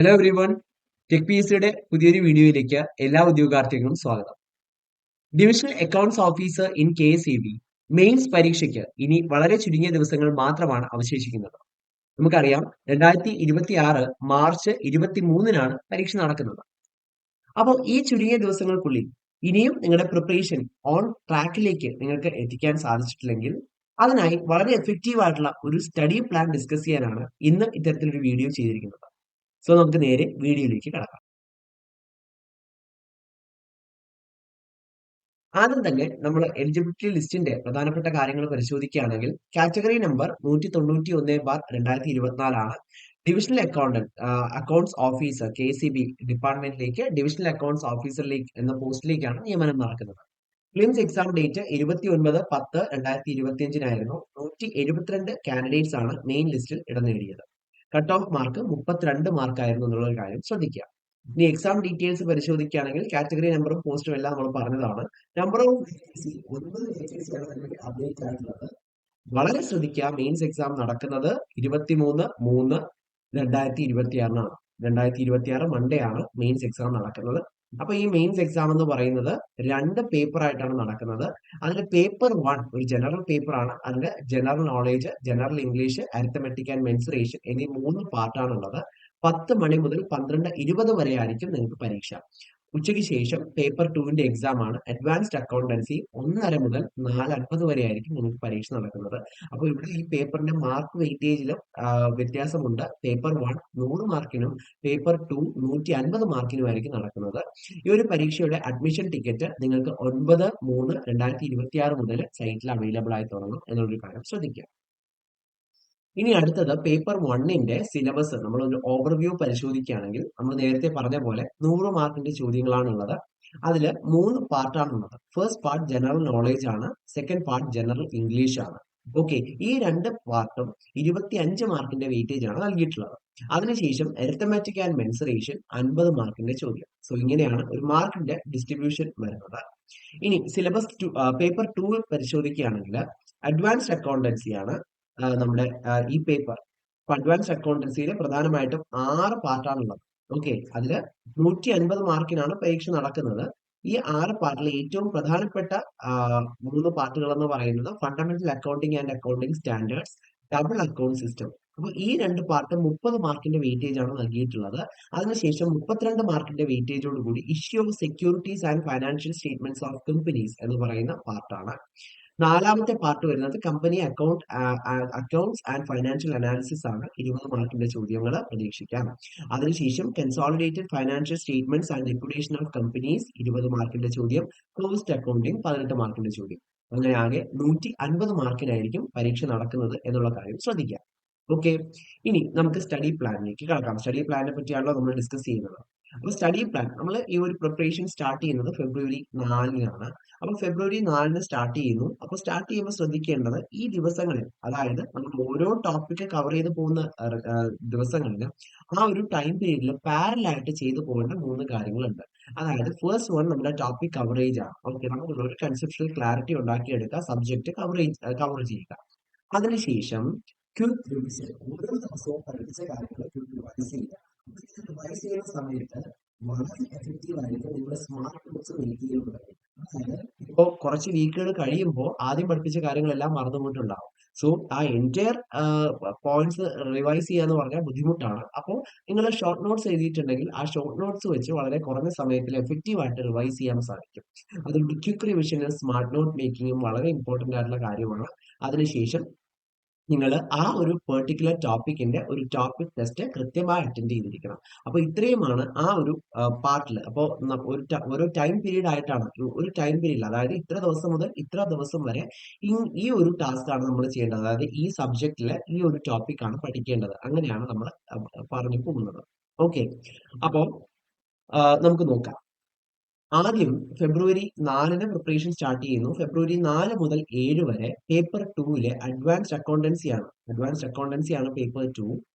Hello every one. Tech P S സിയുടെ പുതിയൊരു വീഡിയോയിലേക്ക് എല്ലാ ഉദ്യോഗാർത്ഥികൾക്കും സ്വാഗതം. Divisional accounts officer in KSEB mains പരീക്ഷയ്ക്ക് ഇനി വളരെ ചുരുങ്ങിയ ദിവസങ്ങൾ മാത്രമാണ് അവശേഷിക്കുന്നത്. നമുക്കറിയാം 2026 മാർച്ച് 23-നാണ് പരീക്ഷ നടക്കുന്നത്. അപ്പോൾ ഈ ചുരുങ്ങിയ ദിവസങ്ങൾക്കുള്ളിൽ ഇനിയും നിങ്ങളുടെ പ്രിപ്പറേഷൻ ഓൺ ട്രാക്കിലേക്ക് നിങ്ങൾക്ക് എത്തിക്കാൻ സാധിച്ചിട്ടില്ലെങ്കിൽ അതിനായി വളരെ എഫക്റ്റീവ് ആയിട്ടുള്ള ഒരു സ്റ്റഡി പ്ലാൻ ഡിസ്കസ് ചെയ്യാനാണ് ഇന്ന് ഇത്തരത്തിലൊരു വീഡിയോ ചെയ്തിരിക്കുന്നത്. സോ നമുക്ക് നേരെ വീഡിയോയിലേക്ക് കടക്കാം. ആദ്യം തന്നെ നമ്മൾ എലിജിബിലിറ്റി ലിസ്റ്റിന്റെ പ്രധാനപ്പെട്ട കാര്യങ്ങൾ പരിശോധിക്കുകയാണെങ്കിൽ കാറ്റഗറി നമ്പർ 191/2024 ആണ്. ഡിവിഷണൽ അക്കൗണ്ട്സ് ഓഫീസർ KCB ഡിപ്പാർട്ട്മെന്റിലേക്ക് ഡിവിഷണൽ അക്കൗണ്ട്സ് ഓഫീസറിലേക്ക് എന്ന പോസ്റ്റിലേക്കാണ് നിയമനം നടക്കുന്നത്. പ്രിലിംസ് എക്സാം ഡേറ്റ് 29/10/2025 172 കാൻഡിഡേറ്റ്സ് ആണ് മെയിൻ ലിസ്റ്റിൽ ഇടം നേടിയത്. കട്ട് ഓഫ് മാർക്ക് 32 മാർക്കായിരുന്നു എന്നുള്ള ഒരു കാര്യം ശ്രദ്ധിക്കുക. ഇനി എക്സാം ഡീറ്റെയിൽസ് പരിശോധിക്കുകയാണെങ്കിൽ കാറ്റഗറി നമ്പറും പോസ്റ്റും എല്ലാം നമ്മൾ പറഞ്ഞതാണ്. നമ്പർ ഓഫ് വേക്കൻസി 9 വേക്കൻസി ആണ് അപ്ഡേറ്റ് ആയിട്ടുള്ളത്. വളരെ ശ്രദ്ധിക്കുക, മെയിൻസ് എക്സാം നടക്കുന്നത് 23/3/2026 2026 മൺഡേ ആണ് മെയിൻസ് എക്സാം നടക്കുന്നത്. അപ്പൊ ഈ മെയിൻസ് എക്സാം എന്ന് പറയുന്നത് 2 പേപ്പർ ആയിട്ടാണ് നടക്കുന്നത്. അതിന്റെ പേപ്പർ 1 ഒരു ജനറൽ പേപ്പർ ആണ്. അതിന്റെ general knowledge, general English, arithmetic and mensuration എന്നീ 3 പാർട്ടാണുള്ളത്. 10 മണി മുതൽ 12:20 വരെ ആയിരിക്കും നിങ്ങൾക്ക് പരീക്ഷ. ഉച്ചയ്ക്ക് ശേഷം പേപ്പർ 2ന്റെ എക്സാം ആണ്. അഡ്വാൻസ്ഡ് അക്കൗണ്ടൻസി 1:30 മുതൽ 4:50 വരെ ആയിരിക്കും നിങ്ങൾക്ക് പരീക്ഷ നടക്കുന്നത്. അപ്പോൾ ഇവിടെ ഈ പേപ്പറിന്റെ മാർക്ക് വെയിറ്റേജിലും വ്യത്യാസമുണ്ട്. പേപ്പർ 1 100 മാർക്കിനും പേപ്പർ 2 150 മാർക്കിനുമായിരിക്കും നടക്കുന്നത്. ഈ ഒരു പരീക്ഷയുടെ അഡ്മിഷൻ ടിക്കറ്റ് നിങ്ങൾക്ക് 9/3/2026 മുതൽ സൈറ്റിൽ അവൈലബിൾ ആയി തുടങ്ങും എന്നുള്ളൊരു കാര്യം ശ്രദ്ധിക്കുക. ഇനി അടുത്തത് പേപ്പർ 1ന്റെ സിലബസ് നമ്മൾ ഒരു ഓവർവ്യൂ പരിശോധിക്കുകയാണെങ്കിൽ നമ്മൾ നേരത്തെ പറഞ്ഞ പോലെ 100 മാർക്കിന്റെ ചോദ്യങ്ങളാണുള്ളത്. അതിൽ 3 പാർട്ടാണുള്ളത്. ഫസ്റ്റ് പാർട്ട് ജനറൽ നോളേജ് ആണ്. സെക്കൻഡ് പാർട്ട് ജനറൽ ഇംഗ്ലീഷ് ആണ്. ഓക്കെ, ഈ 2 പാർട്ടും 25 മാർക്കിന്റെ വെയിറ്റേജ് ആണ് നൽകിയിട്ടുള്ളത്. അതിനുശേഷം അരിത്തമാറ്റിക് ആൻഡ് മെൻസുറേഷൻ 50 മാർക്കിന്റെ ചോദ്യം. സോ ഇങ്ങനെയാണ് ഒരു മാർക്കിന്റെ ഡിസ്ട്രിബ്യൂഷൻ വരുന്നത്. ഇനി സിലബസ് പേപ്പർ 2 പരിശോധിക്കുകയാണെങ്കിൽ അഡ്വാൻസ്ഡ് അക്കൗണ്ടൻസി ആണ് നമ്മുടെ ഈ പേപ്പർ. അഡ്വാൻസ് അക്കൗണ്ടൻസിയിൽ പ്രധാനമായിട്ടും 6 പാർട്ടാണുള്ളത്. ഓക്കെ, അതിൽ 150 മാർക്കിനാണ് പരീക്ഷ നടക്കുന്നത്. ഈ 6 പാർട്ടിൽ ഏറ്റവും പ്രധാനപ്പെട്ട 3 പാർട്ടുകൾ എന്ന് പറയുന്നത് fundamental accounting and accounting standards, double account system. അപ്പൊ ഈ 2 പാർട്ട് 30 മാർക്കിന്റെ വെയിറ്റേജ് ആണ് നൽകിയിട്ടുള്ളത്. അതിനുശേഷം 32 മാർക്കിന്റെ വെയിറ്റേജോട് കൂടി issue of securities and financial statements of companies എന്ന് പറയുന്ന പാർട്ടാണ്. 4ാമത്തെ പാർട്ട് വരുന്നത് company accounts and financial analysis ആണ്. 20 മാർക്കിന്റെ ചോദ്യങ്ങൾ പ്രതീക്ഷിക്കാം. അതിനുശേഷം consolidated financial statements and liquidation of companies 20 മാർക്കിന്റെ ചോദ്യം. കോസ്റ്റ് അക്കൗണ്ടിങ് 18 മാർക്കിന്റെ ചോദ്യം. അങ്ങനെ ആകെ 150 മാർക്കിനായിരിക്കും പരീക്ഷ നടക്കുന്നത് എന്നുള്ള കാര്യം ശ്രദ്ധിക്കാം. ഓക്കെ, ഇനി നമുക്ക് സ്റ്റഡി പ്ലാനിലേക്ക് കടക്കാം. സ്റ്റഡി പ്ലാനിനെ പറ്റിയാണല്ലോ നമ്മൾ ഡിസ്കസ് ചെയ്യുന്നത്. അപ്പോൾ സ്റ്റഡി പ്ലാൻ നമ്മൾ ഈ ഒരു പ്രിപ്പറേഷൻ സ്റ്റാർട്ട് ചെയ്യുന്നത് ഫെബ്രുവരി 4-നാണ്. അപ്പോൾ ഫെബ്രുവരി 4-ന് സ്റ്റാർട്ട് ചെയ്യുന്നു. അപ്പോൾ സ്റ്റാർട്ട് ചെയ്യുമ്പോൾ ശ്രദ്ധിക്കേണ്ടത് ഈ ദിവസങ്ങളിൽ, അതായത് നമ്മൾ ഓരോ ടോപ്പിക്ക് കവർ ചെയ്ത് പോകുന്ന ദിവസങ്ങളിൽ ആ ഒരു ടൈം പീരീഡിൽ പാരലായിട്ട് ചെയ്തു പോകേണ്ട 3 കാര്യങ്ങളുണ്ട്. അതായത് ഫസ്റ്റ് വൺ നമ്മുടെ ടോപ്പിക് കവറേജ് ആണ്. ഓക്കെ, നമുക്ക് ഒരു കൺസെപ്ഷണൽ ക്ലാരിറ്റി ഉണ്ടാക്കിയെടുക്കുക, സബ്ജക്ട് കവർ ചെയ്യുക. അതിനുശേഷം ക്വിക്ക് റിവിഷൻ, ഓരോ ദിവസവും പഠിച്ച കാര്യങ്ങൾ ക്വിക്ക് റിവൈസ് ചെയ്യുക. റിവൈസ് ചെയ്യുന്ന സമയത്ത് വളരെ എഫക്റ്റീവ് ആയിരിക്കും നിങ്ങളുടെ സ്മാർട്ട് നോട്ട്സ് മേക്ക് ചെയ്യുന്നത്. അതായത് ഇപ്പോൾ കുറച്ച് വീക്കുകൾ കഴിയുമ്പോൾ ആദ്യം പഠിപ്പിച്ച കാര്യങ്ങളെല്ലാം മറന്നുപോയിട്ടുണ്ടാവും. സോ ആ എൻറ്റയർ പോയിന്റ്സ് റിവൈസ് ചെയ്യുക എന്ന് പറഞ്ഞാൽ ബുദ്ധിമുട്ടാണ്. അപ്പോൾ നിങ്ങൾ ഷോർട്ട് നോട്ട്സ് എഴുതിയിട്ടുണ്ടെങ്കിൽ ആ ഷോർട്ട് നോട്ട്സ് വെച്ച് വളരെ കുറഞ്ഞ സമയത്തിൽ എഫക്റ്റീവ് ആയിട്ട് റിവൈസ് ചെയ്യാൻ സാധിക്കും. അതുകൊണ്ട് ക്വിക്ക് റിവിഷനും സ്മാർട്ട് നോട്ട് മേക്കിങ്ങും വളരെ ഇമ്പോർട്ടന്റ് ആയിട്ടുള്ള കാര്യമാണ്. അതിനുശേഷം നിങ്ങൾ ആ ഒരു പെർട്ടിക്കുലർ ടോപ്പിക്കിന്റെ ഒരു ടോപ്പിക് ടെസ്റ്റ് കൃത്യമായി അറ്റൻഡ് ചെയ്തിരിക്കണം. അപ്പൊ ഇത്രയുമാണ് ആ ഒരു പാർട്ടിൽ. അപ്പോൾ ഓരോ ടൈം പീരീഡ് ആയിട്ടാണ്, ഒരു ടൈം പീരീഡിൽ, അതായത് ഇത്ര ദിവസം മുതൽ ഇത്ര ദിവസം വരെ ഈ ഒരു ടാസ്ക് ആണ് നമ്മൾ ചെയ്യേണ്ടത്. അതായത് ഈ സബ്ജക്റ്റിലെ ഈ ഒരു ടോപ്പിക് ആണ് പഠിക്കേണ്ടത്. അങ്ങനെയാണ് നമ്മൾ പറഞ്ഞു പോകുന്നത്. ഓക്കെ, അപ്പോൾ നമുക്ക് നോക്കാം. ആദ്യം ഫെബ്രുവരി 4-ന് പ്രിപ്പറേഷൻ സ്റ്റാർട്ട് ചെയ്യുന്നു. ഫെബ്രുവരി 4 മുതൽ 7 വരെ പേപ്പർ 2-ലെ അഡ്വാൻസ്ഡ് അക്കൗണ്ടൻസി ആണ്. അഡ്വാൻസ്ഡ് അക്കൗണ്ടൻസി ആണ് പേപ്പർ 2.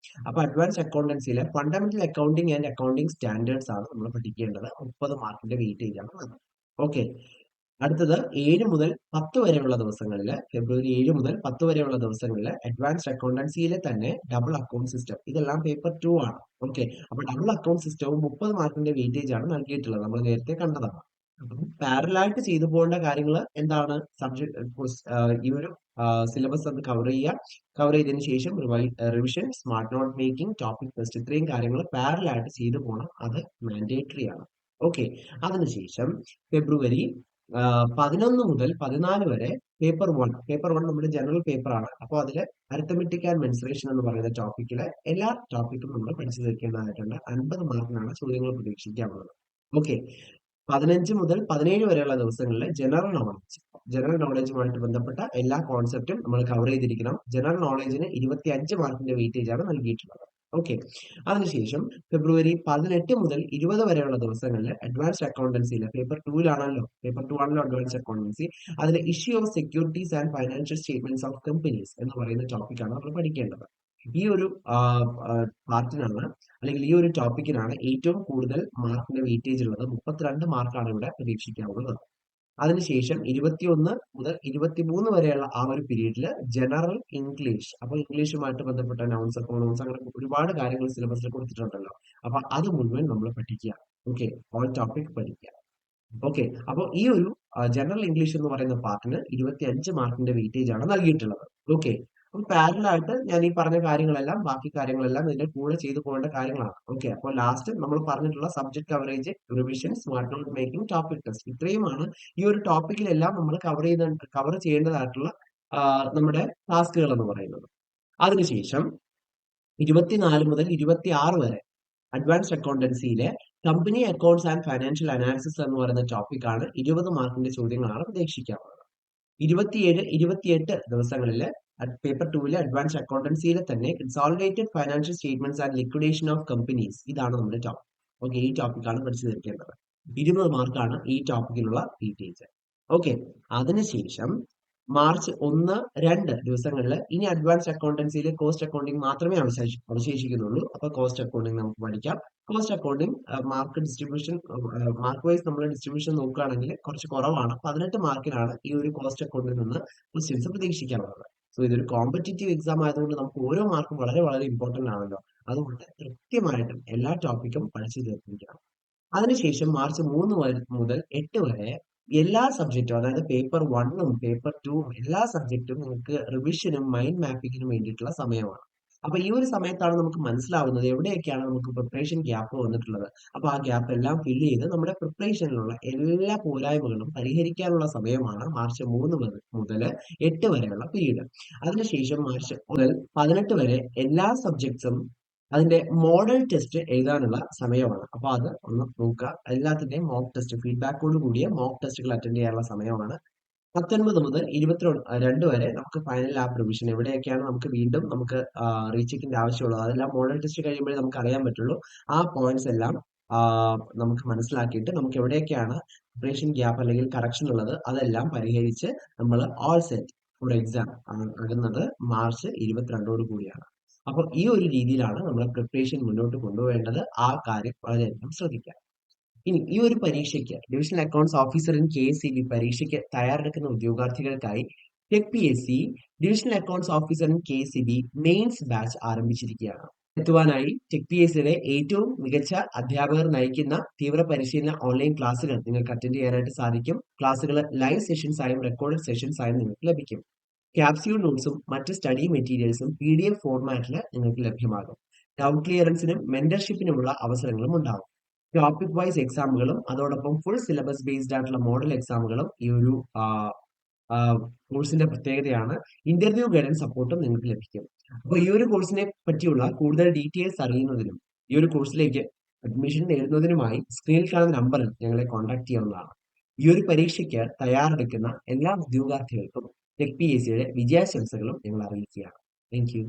അപ്പൊ അഡ്വാൻസ്ഡ് അക്കൗണ്ടൻസിയിലെ fundamental accounting and accounting standards ആണ് നമ്മൾ പഠിക്കേണ്ടത്. 30 മാർക്കിന്റെ വെയിറ്റേജ് ആണ്. ഓക്കെ, അടുത്തത് 7 മുതൽ 10 വരെയുള്ള ദിവസങ്ങളിൽ, ഫെബ്രുവരി 7 മുതൽ 10 വരെയുള്ള ദിവസങ്ങളിൽ അഡ്വാൻസ്ഡ് അക്കൗണ്ടൻസിയിലെ തന്നെ ഡബിൾ അക്കൗണ്ട് സിസ്റ്റം, ഇതെല്ലാം പേപ്പർ 2 ആണ്. ഓക്കെ, അപ്പൊ ഡബിൾ അക്കൗണ്ട് സിസ്റ്റവും 30 മാർക്കിന്റെ വെയിറ്റേജ് ആണ് നൽകിയിട്ടുള്ളത്, നമ്മൾ നേരത്തെ കണ്ടതാണ്. അപ്പം പാരലായിട്ട് ചെയ്തു പോകേണ്ട കാര്യങ്ങൾ എന്താണ്? സബ്ജക്ട് ഈ ഒരു സിലബസ് അത് കവർ ചെയ്തതിനു ശേഷം revision, smart note making, topic test, ഇത്രയും കാര്യങ്ങൾ പാരലായിട്ട് ചെയ്തു പോകണം, അത് മാൻഡേറ്ററി ആണ്. ഓക്കെ, അതിനുശേഷം ഫെബ്രുവരി 11 മുതൽ 14 വരെ പേപ്പർ വൺ നമ്മുടെ ജനറൽ പേപ്പർ ആണ്. അപ്പോൾ അതിൽ അരിത്തമെറ്റിക് ആൻഡ് മെൻസുറേഷൻ എന്ന് പറയുന്ന ടോപ്പിക്കിലെ എല്ലാ ടോപ്പിക്കും നമ്മൾ പഠിച്ചു തീർക്കേണ്ടതായിട്ടുണ്ട്. 50 മാർക്കിനാണ് ചോദ്യങ്ങൾ പ്രതീക്ഷിക്കാവുന്നത്. ഓക്കെ, 15 മുതൽ 17 വരെയുള്ള ദിവസങ്ങളിൽ ജനറൽ നോളജുമായിട്ട് ബന്ധപ്പെട്ട എല്ലാ കോൺസെപ്റ്റും നമ്മൾ കവർ ചെയ്തിരിക്കണം. ജനറൽ നോളജിന് 25 മാർക്കിന്റെ വെയിറ്റേജ് ആണ് നൽകിയിട്ടുള്ളത്. ഓക്കെ, അതിനുശേഷം ഫെബ്രുവരി 18 മുതൽ 20 വരെയുള്ള ദിവസങ്ങളിൽ അഡ്വാൻസ്ഡ് അക്കൗണ്ടൻസിയിലെ പേപ്പർ 2 ആണല്ലോ അഡ്വാൻസ്ഡ് അക്കൗണ്ടൻസി, അതിലെ issue of securities and financial statements of companies എന്ന് പറയുന്ന ടോപ്പിക്കാണ് നമ്മൾ പഠിക്കേണ്ടത്. ഈ ഒരു പാർട്ടിനാണ്, അല്ലെങ്കിൽ ഈ ഒരു ടോപ്പിക്കിനാണ് ഏറ്റവും കൂടുതൽ മാർക്കിന്റെ വെയിറ്റേജ് ഉള്ളത്. 32 മാർക്കാണ് ഇവിടെ പ്രതീക്ഷിക്കാവുന്നത്. അതിനുശേഷം 21 മുതൽ 23 വരെയുള്ള ആ ഒരു പീരീഡിൽ ജനറൽ ഇംഗ്ലീഷ്, അപ്പൊ ഇംഗ്ലീഷുമായിട്ട് ബന്ധപ്പെട്ട നൗൺസ്, പ്രൊനൗൺസ്, അങ്ങനെ ഒരുപാട് കാര്യങ്ങൾ സിലബസിൽ കൊടുത്തിട്ടുണ്ടല്ലോ. അപ്പൊ അത് മുഴുവൻ നമ്മൾ പഠിക്കുക. ഓക്കെ, ഓൾ ടോപ്പിക് പഠിക്കുക. ഓക്കെ, അപ്പോൾ ഈ ഒരു ജനറൽ ഇംഗ്ലീഷ് എന്ന് പറയുന്ന പാർട്ടിന് 25 മാർക്കിന്റെ വെയിറ്റേജ് ആണ് നൽകിയിട്ടുള്ളത്. ഓക്കെ, അപ്പം പാരലായിട്ട് ഞാൻ ഈ പറഞ്ഞ കാര്യങ്ങളെല്ലാം, ബാക്കി കാര്യങ്ങളെല്ലാം ഇതിന്റെ കൂടെ ചെയ്തു പോകേണ്ട കാര്യങ്ങളാണ്. ഓക്കെ, അപ്പോൾ ലാസ്റ്റ് നമ്മൾ പറഞ്ഞിട്ടുള്ള subject coverage, revision, smart note making, topic test, ഇത്രയുമാണ് ഈ ഒരു ടോപ്പിക്കിലെല്ലാം നമ്മൾ കവർ ചെയ്യേണ്ടതായിട്ടുള്ള നമ്മുടെ ടാസ്കുകൾ എന്ന് പറയുന്നത്. അതിനുശേഷം 24 മുതൽ 26 വരെ അഡ്വാൻസ്ഡ് അക്കൗണ്ടൻസിയിലെ company accounts and financial analysis എന്ന് പറയുന്ന ടോപ്പിക്കാണ്. 20 മാർക്കിന്റെ ചോദ്യങ്ങളാണ് പ്രതീക്ഷിക്കാവുന്നത്. 27-28 ദിവസങ്ങളിൽ പേപ്പർ 2 അഡ്വാൻസ്ഡ് അക്കൗണ്ടൻസിയിലെ തന്നെ consolidated financial statements and liquidation of companies, ഇതാണ് നമ്മുടെ ടോപ്പിക്. ഓക്കെ, ഈ ടോപ്പിക്കാണ് പഠിച്ചു തീർക്കേണ്ടത്. 20 മാർക്കാണ് ഈ ടോപ്പിക്കിലുള്ള ഡീറ്റെയിൽസ്. ഓക്കെ, അതിനുശേഷം മാർച്ച് 1-2 ദിവസങ്ങളിൽ ഇനി അഡ്വാൻസ്ഡ് അക്കൗണ്ടൻസിയിൽ കോസ്റ്റ് അക്കൗണ്ടിങ് മാത്രമേ അവശേഷിക്കുന്നുള്ളൂ. അപ്പൊ കോസ്റ്റ് അക്കൗണ്ടിങ് നമുക്ക് പഠിക്കാം. കോസ്റ്റ് അക്കൗണ്ടിങ് മാർക്ക് വൈസ് നമ്മൾ ഡിസ്ട്രിബ്യൂഷൻ നോക്കുകയാണെങ്കിൽ കുറച്ച് കുറവാണ്. 18 മാർക്കിനാണ് ഈ ഒരു കോസ്റ്റ് അക്കൗണ്ടിൽ നിന്ന് ക്വസ്റ്റ്യൻസ് പ്രതീക്ഷിക്കാനുള്ളത്. സോ ഇതൊരു കോമ്പറ്റേറ്റീവ് എക്സാം ആയതുകൊണ്ട് നമുക്ക് ഓരോ മാർക്കും വളരെ വളരെ ഇമ്പോർട്ടന്റ് ആണല്ലോ. അതുകൊണ്ട് കൃത്യമായിട്ടും എല്ലാ ടോപ്പിക്കും പഠിച്ചു തീർത്തിരിക്കണം. അതിനുശേഷം മാർച്ച് 3 മുതൽ 8 വരെ എല്ലാ സബ്ജക്റ്റും, അതായത് പേപ്പർ 1ഉം പേപ്പർ 2ഉം എല്ലാ സബ്ജക്റ്റും നിങ്ങൾക്ക് റിവിഷനും മൈൻഡ് മാപ്പിങ്ങിനും വേണ്ടിയിട്ടുള്ള സമയമാണ്. അപ്പൊ ഈ ഒരു സമയത്താണ് നമുക്ക് മനസ്സിലാവുന്നത് എവിടെയൊക്കെയാണ് നമുക്ക് പ്രിപ്പറേഷൻ ഗ്യാപ്പ് വന്നിട്ടുള്ളത്. അപ്പൊ ആ ഗ്യാപ്പ് എല്ലാം ഫില്ല് ചെയ്ത് നമ്മുടെ പ്രിപ്പറേഷനിലുള്ള എല്ലാ പോരായ്മകളും പരിഹരിക്കാനുള്ള സമയമാണ് മാർച്ച് 3 മുതൽ 8 വരെയുള്ള പീരീഡ്. അതിനുശേഷം മാർച്ച് മുതൽ 18 വരെ എല്ലാ സബ്ജക്ട്സും അതിന്റെ മോഡൽ ടെസ്റ്റ് എഴുതാനുള്ള സമയമാണ്. അപ്പൊ അത് ഒന്ന് നോക്കുക. എല്ലാത്തിന്റെയും മോക്ക് ടെസ്റ്റ്, ഫീഡ്ബാക്കോട് കൂടിയ മോക്ക് ടെസ്റ്റുകൾ അറ്റൻഡ് ചെയ്യാനുള്ള സമയമാണ്. 19 മുതൽ 22 വരെ നമുക്ക് ഫൈനൽ ലാബ് റിവിഷൻ, എവിടെയൊക്കെയാണ് നമുക്ക് റീചെക്കിന്റെ ആവശ്യമുള്ളത്, അതെല്ലാം മോഡൽ ടെസ്റ്റ് കഴിയുമ്പോഴേ നമുക്ക് അറിയാൻ പറ്റുള്ളൂ. ആ പോയിന്റ്സ് എല്ലാം നമുക്ക് മനസ്സിലാക്കിയിട്ട് നമുക്ക് എവിടെയൊക്കെയാണ് പ്രിപ്പറേഷൻ ഗ്യാപ്പ് അല്ലെങ്കിൽ കറക്ഷൻ ഉള്ളത്, അതെല്ലാം പരിഹരിച്ച് നമ്മൾ ഓൾ സെറ്റ് ഫോർ എക്സാം ആകുന്നത് മാർച്ച് 22 കൂടിയാണ്. അപ്പോൾ ഈ ഒരു രീതിയിലാണ് നമ്മൾ പ്രിപ്പറേഷൻ മുന്നോട്ട് കൊണ്ടുപോകേണ്ടത്. ആ കാര്യം വളരെയധികം ശ്രദ്ധിക്കാം. ഇനി ഈ ഒരു പരീക്ഷയ്ക്ക് divisional accounts officer in KSEB പരീക്ഷയ്ക്ക് തയ്യാറെടുക്കുന്ന ഉദ്യോഗാർത്ഥികൾക്കായി tech PSC divisional accounts officer in KSEB mains batch ആരംഭിച്ചിരിക്കുകയാണ്. എത്തുവാനായി ടെക് PSCയുടെ ഏറ്റവും മികച്ച അധ്യാപകർ നയിക്കുന്ന തീവ്ര പരിശീലന ഓൺലൈൻ ക്ലാസുകൾ നിങ്ങൾക്ക് അറ്റൻഡ് ചെയ്യാനായിട്ട് സാധിക്കും. ക്ലാസുകൾ ലൈവ് സെഷൻസ് ആയും റെക്കോർഡഡ് സെഷൻസ് ആയും നിങ്ങൾക്ക് ലഭിക്കും. ക്യാപ്സ്യൂൾ നോട്ട്സും മറ്റ് സ്റ്റഡി മെറ്റീരിയൽസും PDF ഫോർമാറ്റിൽ നിങ്ങൾക്ക് ലഭ്യമാകും. ഡൗട്ട് ക്ലിയറൻസിനും മെന്റർഷിപ്പിനുമുള്ള അവസരങ്ങളും ഉണ്ടാകും. ടോപ്പിക് വൈസ് എക്സാമുകളും അതോടൊപ്പം ഫുൾ സിലബസ് ബേസ്ഡ് ആയിട്ടുള്ള മോഡൽ എക്സാമുകളും ഈ ഒരു കോഴ്സിന്റെ പ്രത്യേകതയാണ്. ഇന്റർവ്യൂ ഗൈഡൻസ് സപ്പോർട്ടും നിങ്ങൾക്ക് ലഭിക്കും. അപ്പോൾ ഈ ഒരു കോഴ്സിനെ പറ്റിയുള്ള കൂടുതൽ ഡീറ്റെയിൽസ് അറിയുന്നതിനും ഈ ഒരു കോഴ്സിലേക്ക് അഡ്മിഷൻ നേടുന്നതിനുമായി സ്ക്രീനിൽ കാണുന്ന നമ്പറിൽ ഞങ്ങളെ കോൺടാക്ട് ചെയ്യാവുന്നതാണ്. ഈ ഒരു പരീക്ഷയ്ക്ക് തയ്യാറെടുക്കുന്ന എല്ലാ ഉദ്യോഗാർത്ഥികൾക്കും ടെക് PSCയുടെ വിജയാശംസകളും ഞങ്ങൾ അറിയിക്കുകയാണ്. Thank you.